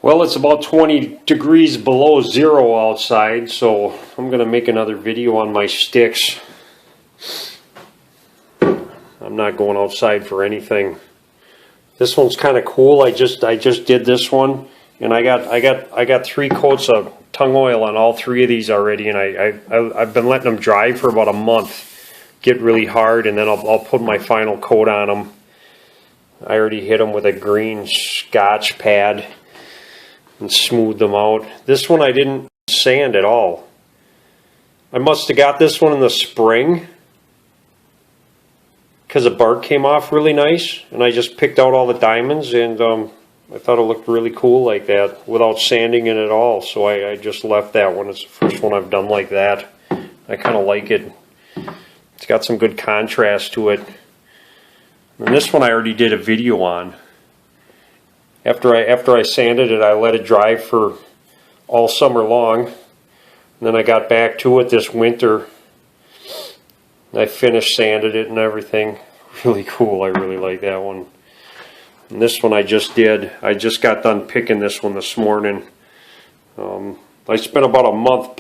Well, it's about 20 degrees below zero outside, so I'm going to make another video on my sticks. I'm not going outside for anything. This one's kind of cool. I just did this one, and I got 3 coats of tung oil on all 3 of these already, and I've been letting them dry for about a month, get really hard, and then I'll put my final coat on them. I already hit them with a green Scotch pad and smooth them out. This one I didn't sand at all. I must have got this one in the spring because the bark came off really nice, and I just picked out all the diamonds, and I thought it looked really cool like that without sanding it at all, so I just left that one. It's the first one I've done like that. I kind of like it. It's got some good contrast to it. And this one I already did a video on. After I sanded it, I let it dry for all summer long. And then I got back to it this winter. I finished sanded it and everything. Really cool. I really like that one. And this one I just did. I just got done picking this one this morning. I spent about a month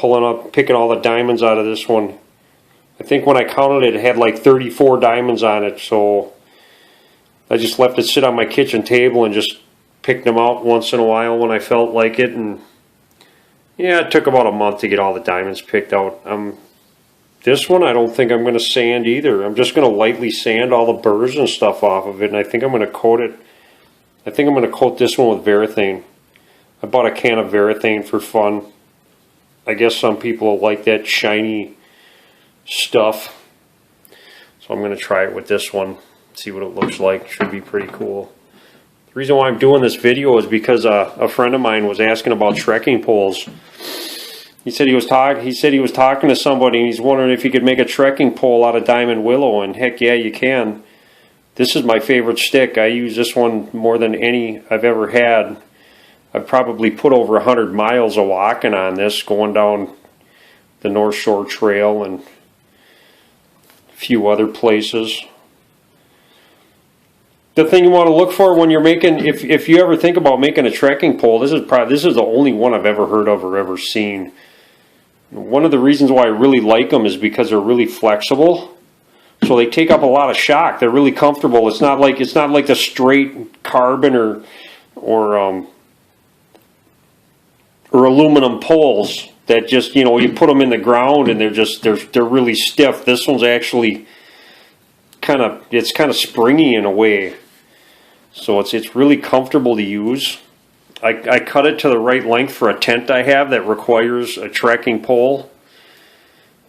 picking all the diamonds out of this one. I think when I counted it, it had like 34 diamonds on it. So I just left it sit on my kitchen table and just picked them out once in a while when I felt like it, and yeah, it took about a month to get all the diamonds picked out. This one I don't think I'm going to sand either. I'm just going to lightly sand all the burrs and stuff off of it, and I think I'm going to coat it. I think I'm going to coat this one with varathane. I bought a can of varathane for fun. I guess some people like that shiny stuff, so I'm going to try it with this one, see what it looks like. Should be pretty cool. The reason why I'm doing this video is because a friend of mine was asking about trekking poles. He said he was talking to somebody, and he's wondering if he could make a trekking pole out of Diamond Willow, and heck yeah, you can. This is my favorite stick. I use this one more than any I've ever had. I've probably put over 100 miles of walking on this, going down the North Shore Trail and a few other places. The thing you want to look for when you're making, if you ever think about making a trekking pole, this is the only one I've ever heard of or ever seen. One of the reasons why I really like them is because they're really flexible, so they take up a lot of shock. They're really comfortable. It's not like the straight carbon or aluminum poles that just, you put them in the ground and they're really stiff. This one's actually kind of springy in a way. So it's really comfortable to use. I cut it to the right length for a tent I have that requires a trekking pole.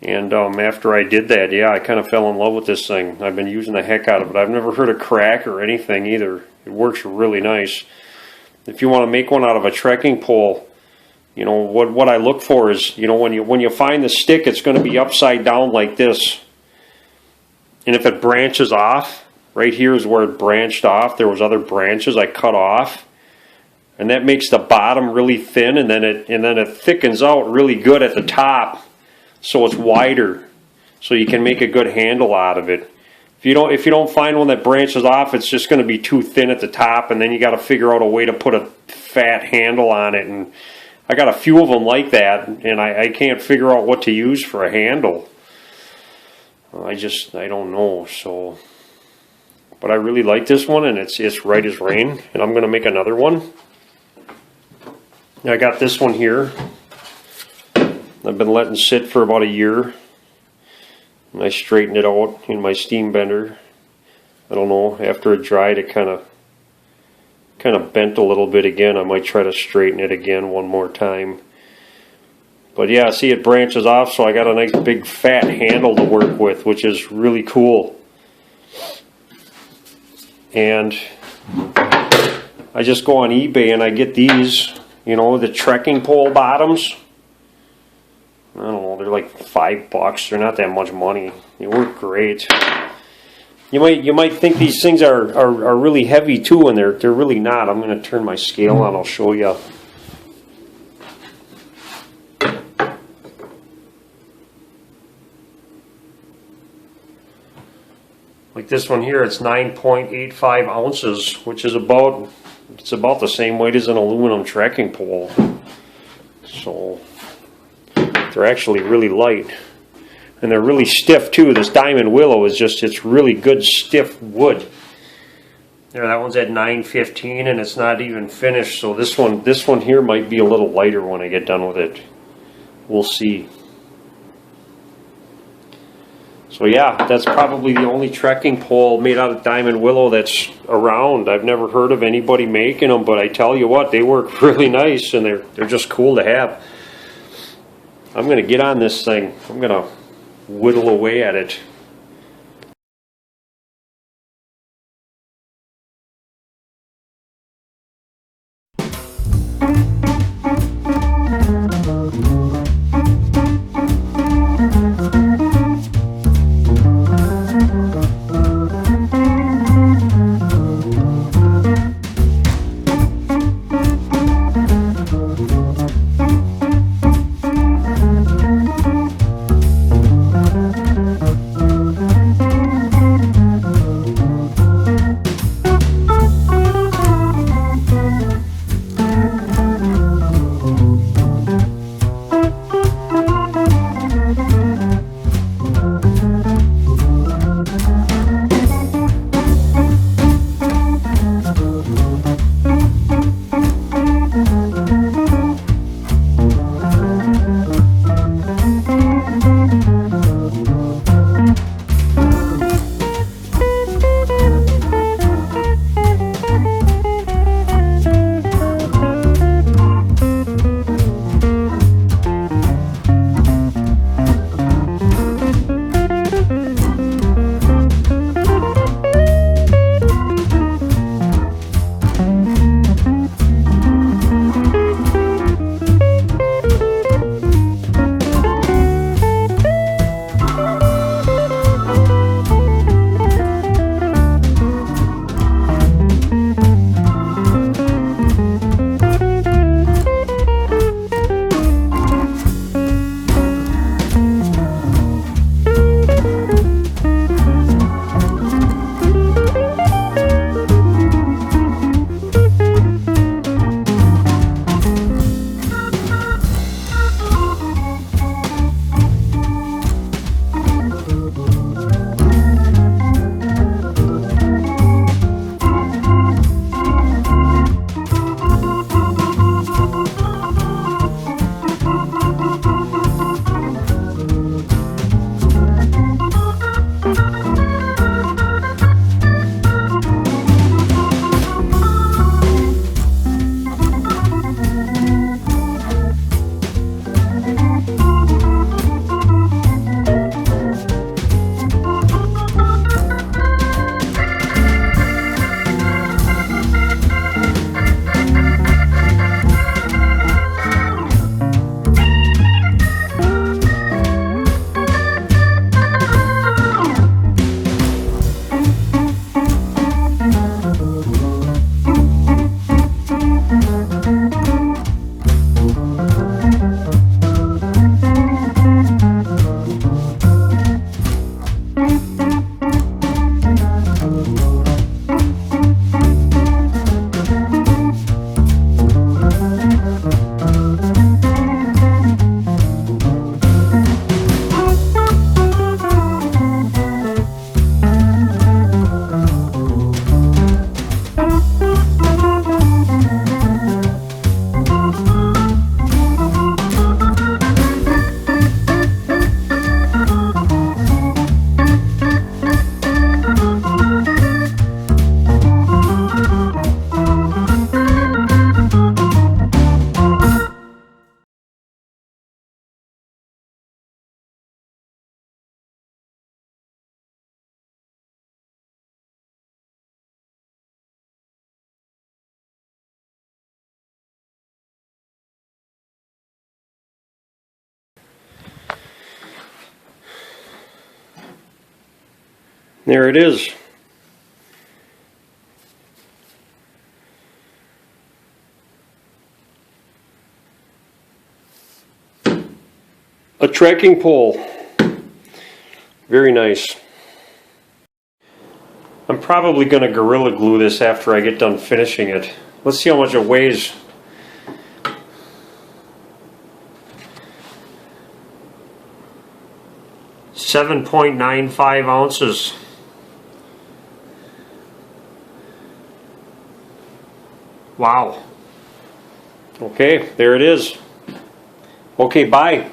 And after I did that, yeah, I kind of fell in love with this thing. I've been using the heck out of it. I've never heard a crack or anything either. It works really nice. If you want to make one out of a trekking pole, what I look for is, when you find the stick, it's going to be upside down like this. And if it branches off, right here is where it branched off. There was other branches I cut off, and that makes the bottom really thin, and then it thickens out really good at the top, so it's wider, so you can make a good handle out of it. If you don't find one that branches off, it's just going to be too thin at the top, and then you got to figure out a way to put a fat handle on it. And I got a few of them like that, and I can't figure out what to use for a handle. I don't know. So, but I really like this one, and it's right as rain, and I'm going to make another one. I got this one here. I've been letting sit for about a year, and I straightened it out in my steam bender. I don't know, after it dried, it kind of bent a little bit again. I might try to straighten it again one more time. But yeah, see, it branches off, so I got a nice big fat handle to work with, which is really cool. And I just go on eBay and I get these, the trekking pole bottoms. I don't know, they're like $5. They're not that much money. They work great. You might think these things are really heavy too, and they're really not. I'm going to turn my scale on. I'll show you. Like this one here, it's 9.85 ounces, which is about It's about the same weight as an aluminum trekking pole. So they're actually really light. And they're really stiff too. This Diamond Willow is just, it's really good stiff wood. There, that one's at 915 and it's not even finished. So this one here might be a little lighter when I get done with it. We'll see. So yeah, that's probably the only trekking pole made out of Diamond Willow that's around. I've never heard of anybody making them, but I tell you what, they work really nice and they're just cool to have. I'm going to get on this thing. I'm going to whittle away at it. There it is. A trekking pole. Very nice. I'm probably going to Gorilla Glue this after I get done finishing it. Let's see how much it weighs. 7.95 ounces. Wow. Okay, there it is. Okay, bye.